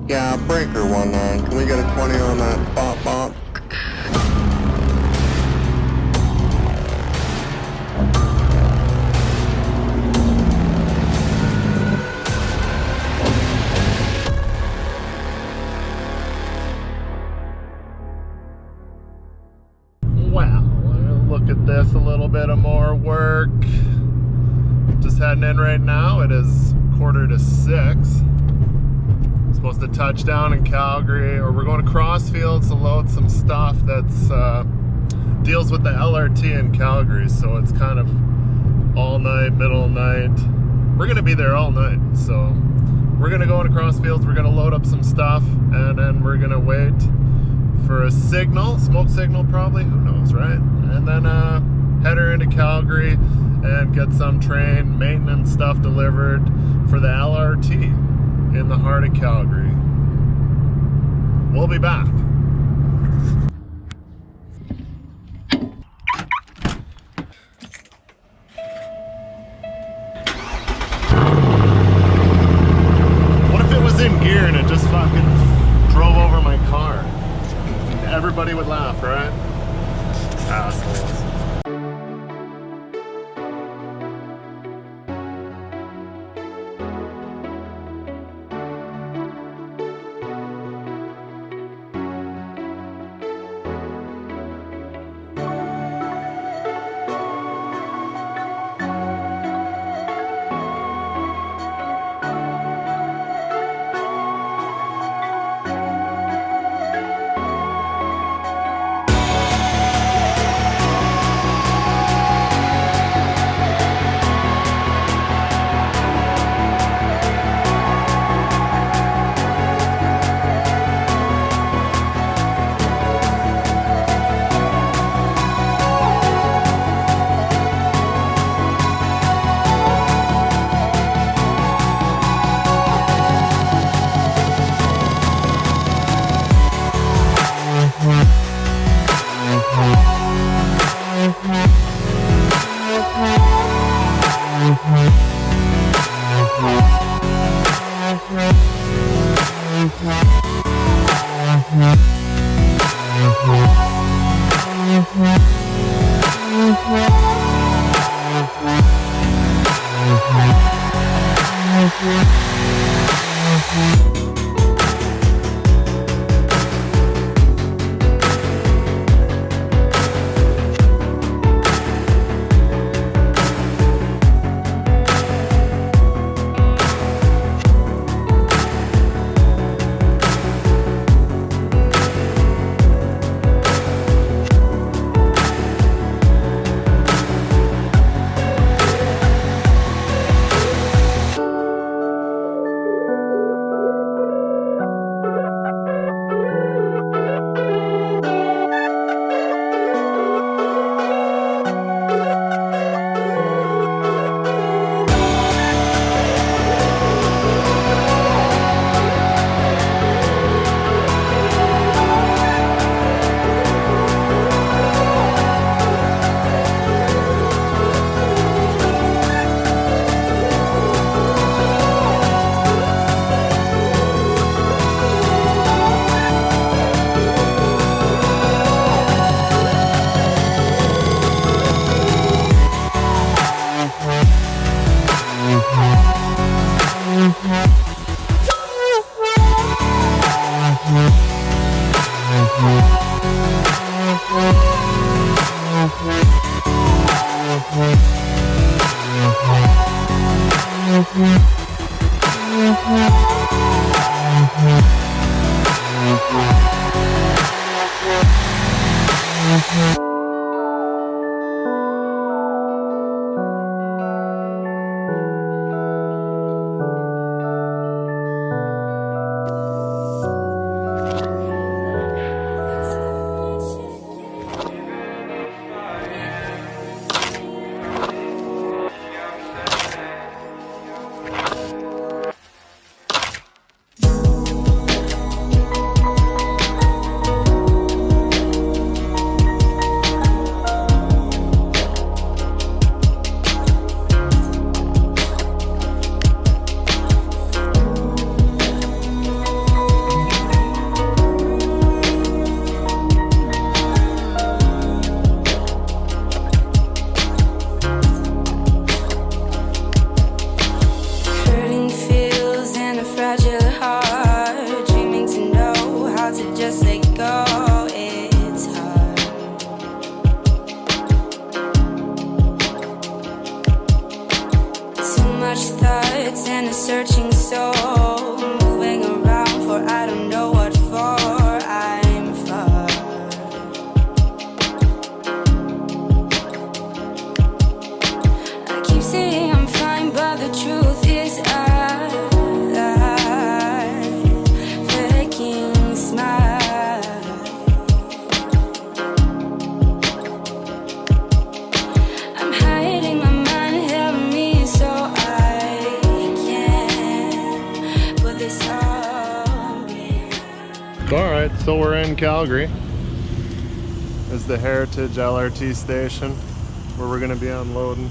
Yeah, breaker 19. Can we get a 20 on that spot box? Wow, look at this, a little bit of more work. Just heading in right now. It is 5:45. Supposed to touch down in Calgary, or we're going to Crossfields to load some stuff that's deals with the LRT in Calgary. So it's kind of all night, middle of night. We're gonna be there all night. So we're gonna go into Crossfields. We're gonna load up some stuff, and then we're gonna wait for a signal, smoke signal probably, who knows, right? And then head her into Calgary and get some train maintenance stuff delivered for the LRT in the heart of Calgary. We'll be back. What if it was in gear and it just fucking drove over my car? Everybody would laugh, right? Assholes. Alright, so we're in Calgary. This is the Heritage LRT station where we're going to be unloading.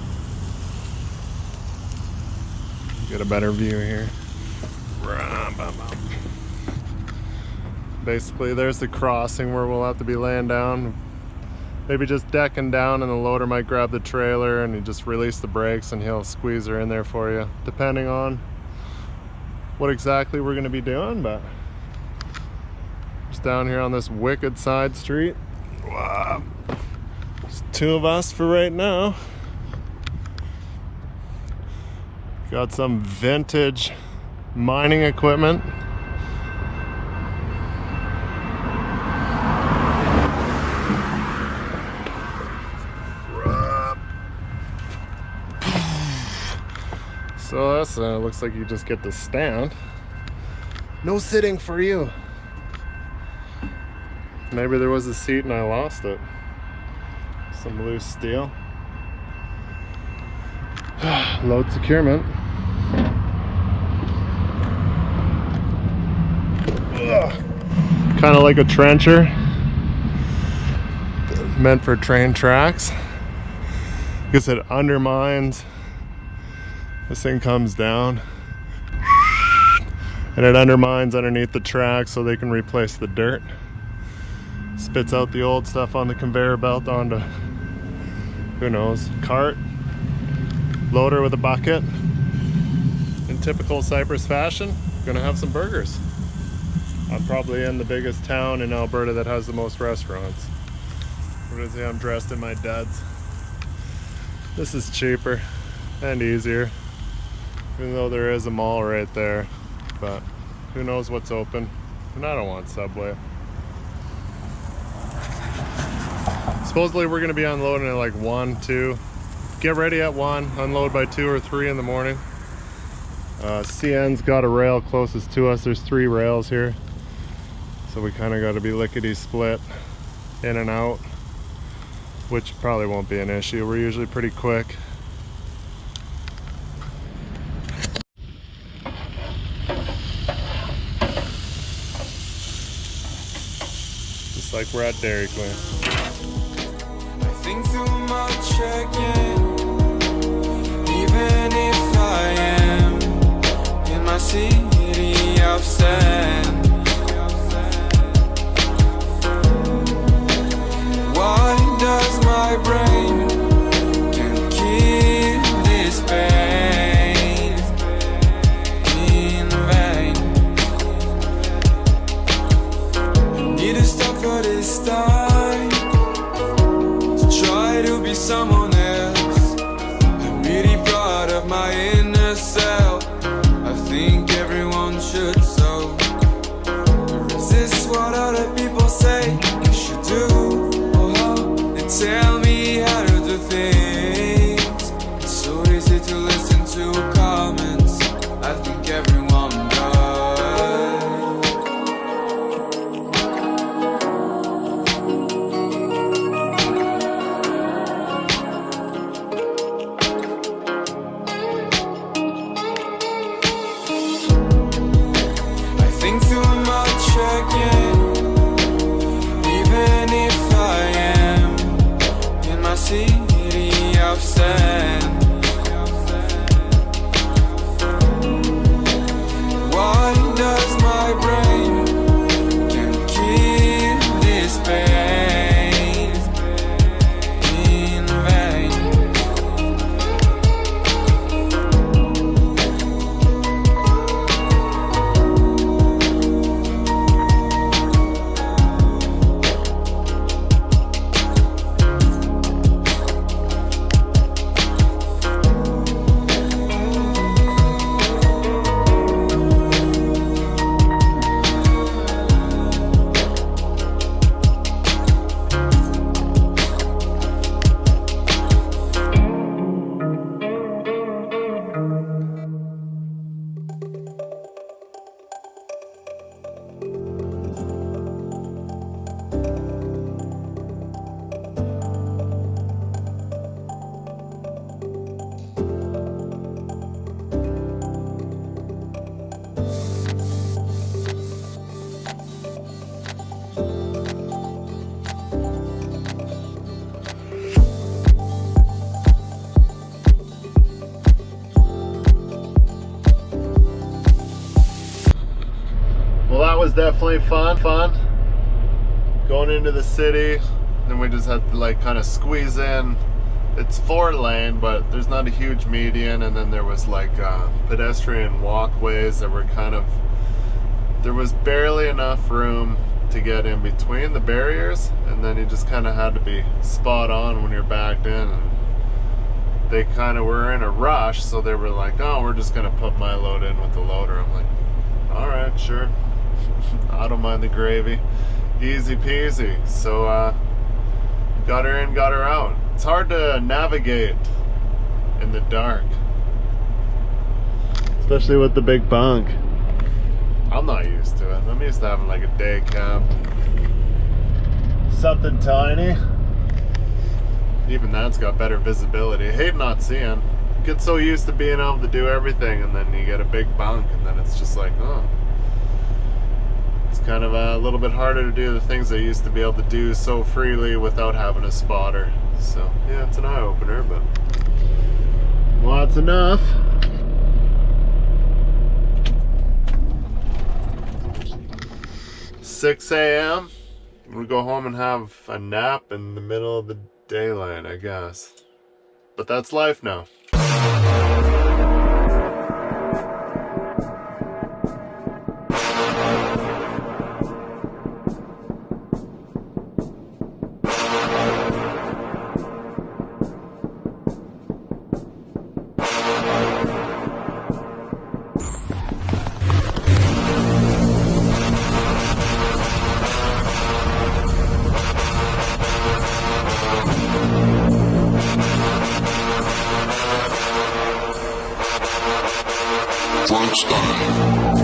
Get a better view here. Basically, there's the crossing where we'll have to be laying down. Maybe just decking down, and the loader might grab the trailer and you just release the brakes and he'll squeeze her in there for you, depending on what exactly we're going to be doing. But just down here on this wicked side street. Wow. Just two of us for right now. Got some vintage mining equipment. So this looks like you just get to stand. No sitting for you. Maybe there was a seat and I lost it. Some loose steel. Load securement. Kind of like a trencher. Meant for train tracks. Because it undermines. This thing comes down and it undermines underneath the track so they can replace the dirt. Spits out the old stuff on the conveyor belt onto, who knows, cart. Loader with a bucket. In typical Cypress fashion, gonna have some burgers. I'm probably in the biggest town in Alberta that has the most restaurants. What is it? I'm dressed in my duds. This is cheaper and easier. Even though there is a mall right there, but who knows what's open. And I don't want Subway. Supposedly we're gonna be unloading at like 1, 2. Get ready at 1, unload by 2 or 3 in the morning. CN's got a rail closest to us. There's 3 rails here. So we kind of got to be lickety split in and out, which probably won't be an issue. We're usually pretty quick. Like we're at Dairy Queen. I think too much again, even if I am in my city of sand. Why does my brain can't keep this pain in vain? I need to stop for this time to try to be someone else. I'm really proud of my inner self. I think everyone should so. To resist what other people say I should do, or how they tell me how to do things. It's so easy to listen to comments. I think everyone does. Think too much again, even if I am in my city of sand. Why does my brain can't keep this pain in vain? that was definitely fun. Going into the city, then we just had to like kind of squeeze in. It's 4-lane, but there's not a huge median, and then there was like pedestrian walkways that were kind of, there was barely enough room to get in between the barriers, and then you just kind of had to be spot on when you're backed in. And they kind of were in a rush, so they were like, oh, we're just gonna put my load in with the loader. I'm like, all right, sure. I don't mind the gravy. Easy peasy. So got her in, got her out. It's hard to navigate in the dark, especially with the big bunk. I'm not used to it. I'm used to having like a day cab. Something tiny. Even that's got better visibility. I hate not seeing. Get so used to being able to do everything, and then you get a big bunk, and then it's just like, oh. It's kind of a little bit harder to do the things I used to be able to do so freely without having a spotter. So yeah, it's an eye-opener, but well, that's enough. $6 a.m. We'll go home and have a nap in the middle of the daylight, I guess. But that's life now. Crunch time.